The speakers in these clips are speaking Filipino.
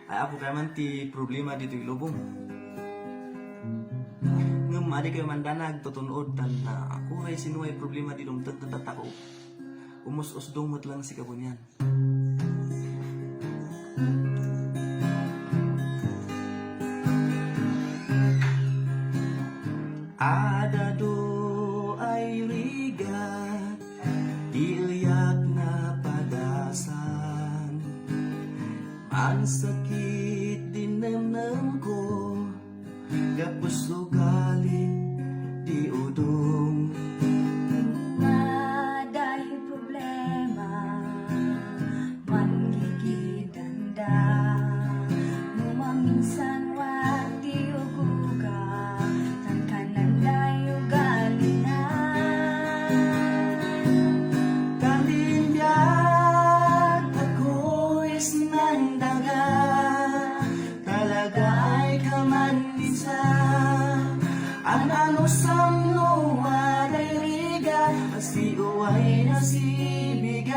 Ay ako kaya man ti problema dito ilubong. Ngam adi kayo mandanag tutunod tan na ako ray sinuay problema di dong tatatako. Umus-usdong mo't lang si kabunyan. Ada do ay rigat, iiyak na padasan. Ang sakit dinamnam ko, gapos ugaling di udong. Maday problema, manggigidanda. Mumaminsan wa di uguga, tan kananday ugalingan. Kandimbiyag ako'y sinandaga, talaga ay kamanisa. Ang ano samno waday riga, asi uway nasibigan,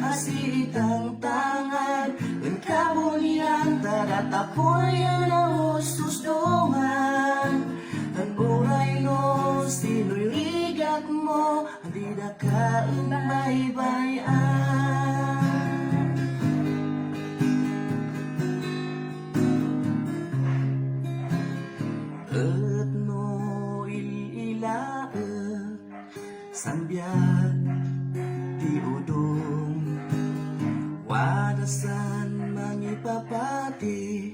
asi itang tangan, ang kabunyan, taratapoy ang ususdungan. Ang uray no, sino'y rigat mo, hindi na kaimay-bayan. Et no ililaet, sambiat di udong. Wadasan mangipapati,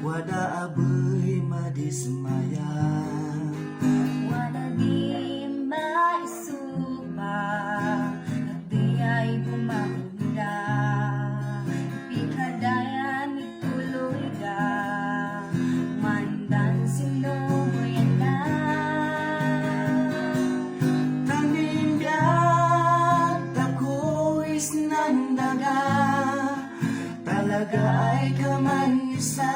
wada abay madismaya. Wala di maisuba, at di ay bumagunda. Pikadayan ituloy ka, mandan sinuyan na. Nanimbiat ako'y sinandaga, talaga ay kamanisa.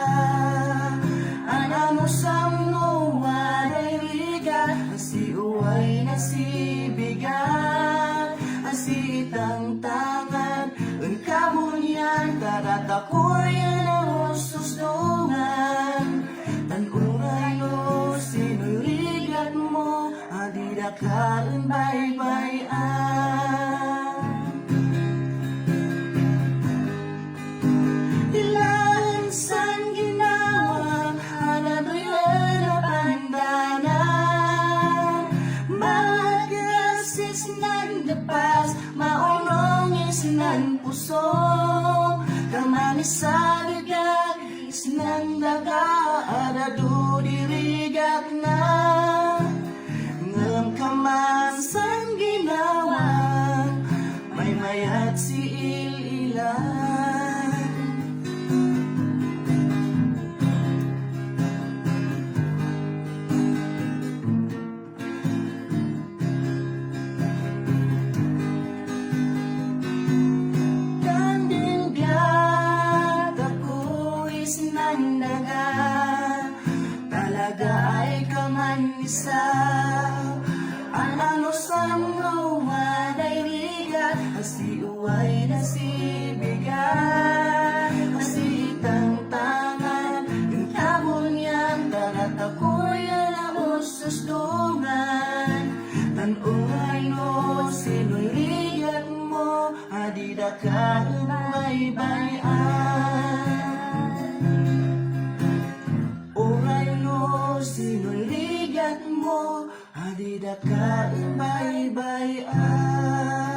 Ano samno waday riga, asi uway nasibigan, asi itang tangan, ang kabunyan, taratakoy ang ususdungan. Tan uray no, sino'y rigat mo, adi da kaan bay-bayan. Ilan san ginawa, hanadoy na pandanan. Magasis nan depas, maunongis nan puso. Kamanisa ligag, isnan daga, adado dirigat na. Ngam kaman san ginawa, may mayat si ililan. Kandingat ako'y sinandaga, talaga ay kamanisa. Ang ano samno waday rigat, asi uway nasibigan, asi itang tangan, ang kabunyan, taratakoy ang ususdungan. Tan uray no, sino'y rigat mo, adi da kaimay-bayan. Uray no, sino'y rigat mo, adi da kaimay-bayan.